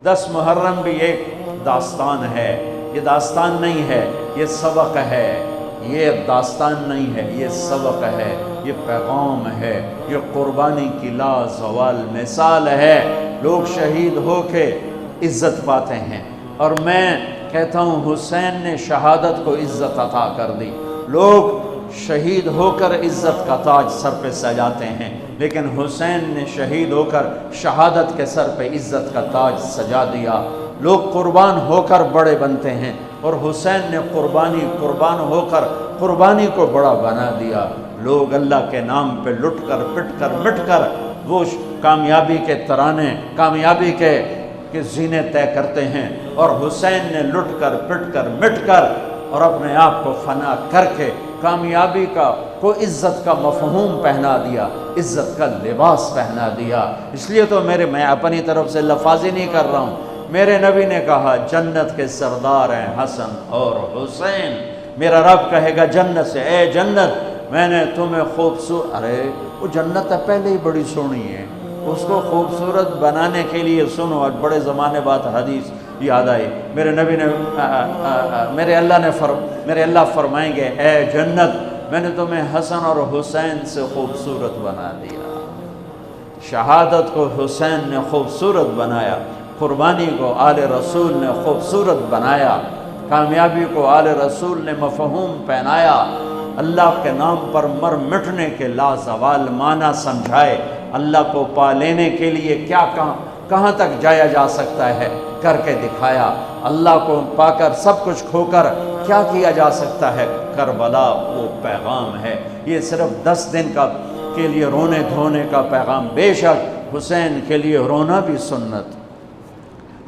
10 محرم بھی ایک داستان ہے، یہ داستان نہیں ہے، یہ سبق ہے، یہ داستان نہیں ہے، یہ سبق ہے، یہ پیغام ہے، یہ قربانی کی لازوال مثال ہے۔ لوگ شہید ہو کے عزت پاتے ہیں، اور میں کہتا ہوں حسین نے شہادت کو عزت عطا کر دی۔ لوگ شہید ہو کر عزت کا تاج سر پہ سجاتے ہیں، لیکن حسین نے شہید ہو کر شہادت کے سر پہ عزت کا تاج سجا دیا۔ لوگ قربان ہو کر بڑے بنتے ہیں، اور حسین نے قربان ہو کر قربانی کو بڑا بنا دیا۔ لوگ اللہ کے نام پہ لٹ کر پٹ کر مٹ کر وہ کامیابی کے ترانے، کامیابی کے زینے طے کرتے ہیں، اور حسین نے لٹ کر پٹ کر مٹ کر اور اپنے آپ کو فنا کر کے کامیابی کو عزت کا مفہوم پہنا دیا، عزت کا لباس پہنا دیا۔ اس لیے تو میں اپنی طرف سے لفاظی نہیں کر رہا ہوں، میرے نبی نے کہا جنت کے سردار ہیں حسن اور حسین۔ میرا رب کہے گا جنت سے، اے جنت میں نے تمہیں خوبصورت، ارے وہ جنت پہلے ہی بڑی سونی ہے، اس کو خوبصورت بنانے کے لیے سنو، آج بڑے زمانے بعد حدیث یاد آئی، میرے نبی نے میرے اللہ فرمائیں گے اے جنت میں نے تمہیں حسن اور حسین سے خوبصورت بنا دیا۔ شہادت کو حسین نے خوبصورت بنایا، قربانی کو آل رسول نے خوبصورت بنایا، کامیابی کو آل رسول نے مفہوم پہنایا، اللہ کے نام پر مر مٹنے کے لازوال معنی سمجھائے، اللہ کو پا لینے کے لیے کیا کہاں تک جایا جا سکتا ہے کر کے دکھایا، اللہ کو پا کر سب کچھ کھو کر کیا کیا جا سکتا ہے، کربلا وہ پیغام ہے۔ یہ صرف 10 دن کے لیے رونے دھونے کا پیغام، بے شک حسین کے لیے رونا بھی سنت۔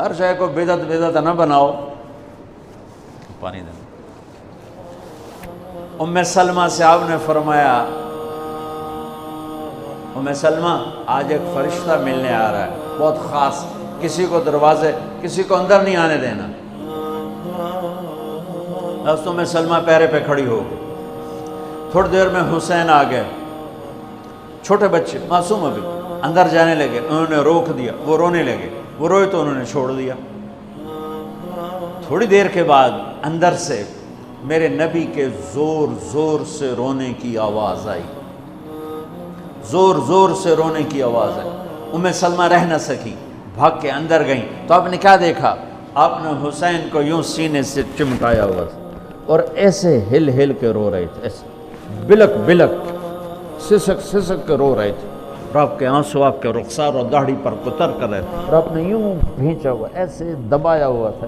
ہر شے کو بدعت نہ بناؤ۔ پانی دیں۔ ام سلمہ سے آپ نے فرمایا ام سلمہ آج ایک فرشتہ ملنے آ رہا ہے، بہت خاص، کسی کو اندر نہیں آنے دینا۔ بس ام سلمہ پیرے پہ کھڑی ہو گئی، تھوڑی دیر میں حسین آ گئے، چھوٹے بچے معصوم ابھی، اندر جانے لگے، انہوں نے روک دیا، وہ رونے لگے، وہ روئے تو انہوں نے چھوڑ دیا۔ تھوڑی دیر کے بعد اندر سے میرے نبی کے زور زور سے رونے کی آواز آئی، زور زور سے رونے کی آواز آئی۔ ام سلمہ رہ نہ سکی، بھاگ کے اندر گئیں، تو آپ نے کیا دیکھا؟ آپ نے حسین کو یوں سینے سے چمٹایا ہوا اور ایسے ہل ہل کے رو رہے تھے، ایسے بلک بلک سسک سسک کے رو رہے تھے، اور آپ کے آنسو آپ کے رخسار اور داڑھی پر اتر کر رہے تھے، اور آپ نے یوں بھینچا ہوا، ایسے دبایا ہوا تھا۔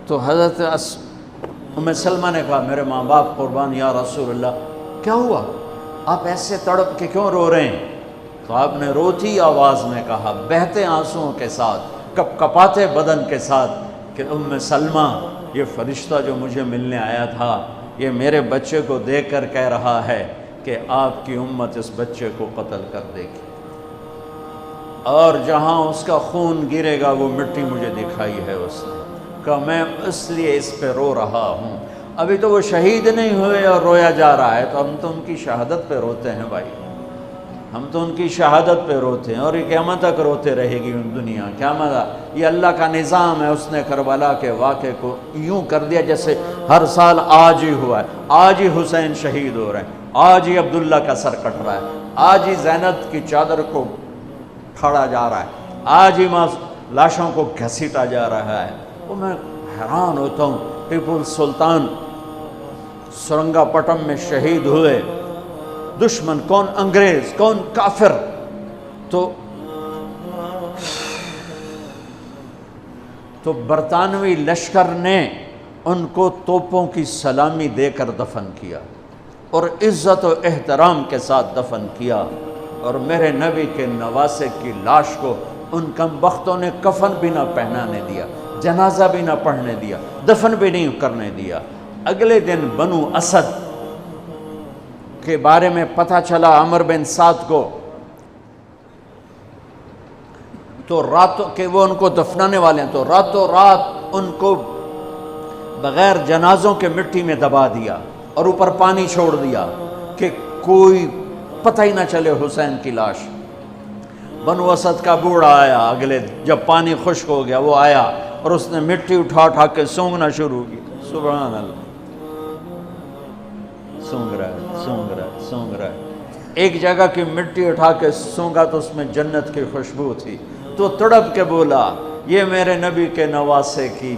تو حضرت ام سلمہ نے کہا میرے ماں باپ قربان یا رسول اللہ، کیا ہوا؟ آپ ایسے تڑپ کے کیوں رو رہے ہیں؟ تو آپ نے روتی آواز میں کہا، بہتے آنسوؤں کے ساتھ، کپ کپاتے بدن کے ساتھ، کہ ام سلمہ یہ فرشتہ جو مجھے ملنے آیا تھا یہ میرے بچے کو دیکھ کر کہہ رہا ہے کہ آپ کی امت اس بچے کو قتل کر دے گی، اور جہاں اس کا خون گرے گا وہ مٹی مجھے دکھائی ہے اس نے، کہ میں اس لیے اس پہ رو رہا ہوں۔ ابھی تو وہ شہید نہیں ہوئے اور رویا جا رہا ہے، تو ہم تو ان کی شہادت پہ روتے ہیں بھائی، ہم تو ان کی شہادت پہ روتے ہیں، اور یہ قیامت تک روتے رہے گی دنیا، قیامت۔ یہ اللہ کا نظام ہے، اس نے کربلا کے واقعے کو یوں کر دیا جیسے ہر سال آج ہی ہوا ہے، آج ہی حسین شہید ہو رہے ہیں، آج ہی عبداللہ کا سر کٹ رہا ہے، آج ہی زینب کی چادر کو پھاڑا جا رہا ہے، آج ہی لاشوں کو گھسیٹا جا رہا ہے۔ وہ میں حیران ہوتا ہوں، ٹیپو سلطان سرنگا پٹم میں شہید ہوئے، دشمن کون انگریز کون کافر، تو برطانوی لشکر نے ان کو توپوں کی سلامی دے کر دفن کیا، اور عزت و احترام کے ساتھ دفن کیا، اور میرے نبی کے نواسے کی لاش کو ان کم بختوں نے کفن بھی نہ پہنانے دیا، جنازہ بھی نہ پڑھنے دیا، دفن بھی نہیں کرنے دیا۔ اگلے دن بنو اسد کے بارے میں پتہ چلا عمر بن سعد کو، تو راتوں کہ وہ ان کو دفنانے والے ہیں، تو راتوں رات ان کو بغیر جنازوں کے مٹی میں دبا دیا اور اوپر پانی چھوڑ دیا کہ کوئی پتہ ہی نہ چلے حسین کی لاش۔ بنو اسد کا بوڑھا آیا، اگلے جب پانی خشک ہو گیا وہ آیا اور اس نے مٹی اٹھا اٹھا کے سونگنا شروع کی. سبحان اللہ، سونگ رہا ہے، سونگ رہا ہے، سونگ رہا ہے. ایک جگہ کی مٹی اٹھا کے سونگا تو اس میں جنت کی خوشبو تھی. تو تڑپ کے بولا یہ میرے نبی کے نواسے کی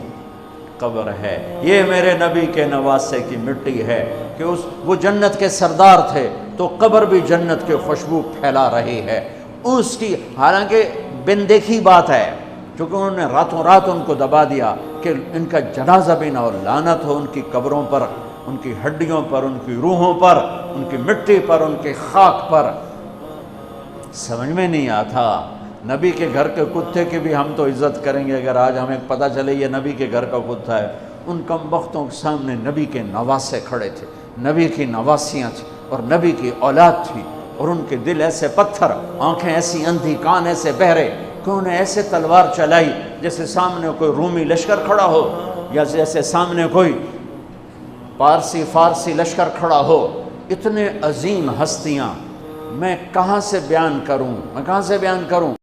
قبر ہے، یہ میرے نبی کے نواسے کی مٹی ہے. کہ وہ جنت کے سردار تھے تو قبر بھی جنت کے خوشبو پھیلا رہی ہے اس کی. حالانکہ بن دیکھی بات ہے، کیونکہ انہوں نے راتوں رات ان کو دبا دیا کہ ان کا جنازہ بھی نہ ہو. لعنت ہو ان کی قبروں پر، ان کی ہڈیوں پر، ان کی روحوں پر، ان کی مٹی پر، ان کی خاک پر. سمجھ میں نہیں آتا. نبی کے گھر کے کتے کی بھی ہم تو عزت کریں گے اگر آج ہمیں پتہ چلے یہ نبی کے گھر کا کتا ہے. ان کم بختوں کے سامنے نبی کے نواسے کھڑے تھے، نبی کی نواسیاں تھیں اور نبی کی اولاد تھی، اور ان کے دل ایسے پتھر، آنکھیں ایسی اندھی، کان ایسے بہرے کہ انہیں ایسے تلوار چلائی جیسے سامنے کوئی رومی لشکر کھڑا ہو یا جیسے سامنے کوئی فارسی لشکر کھڑا ہو. اتنے عظیم ہستیاں، میں کہاں سے بیان کروں، میں کہاں سے بیان کروں.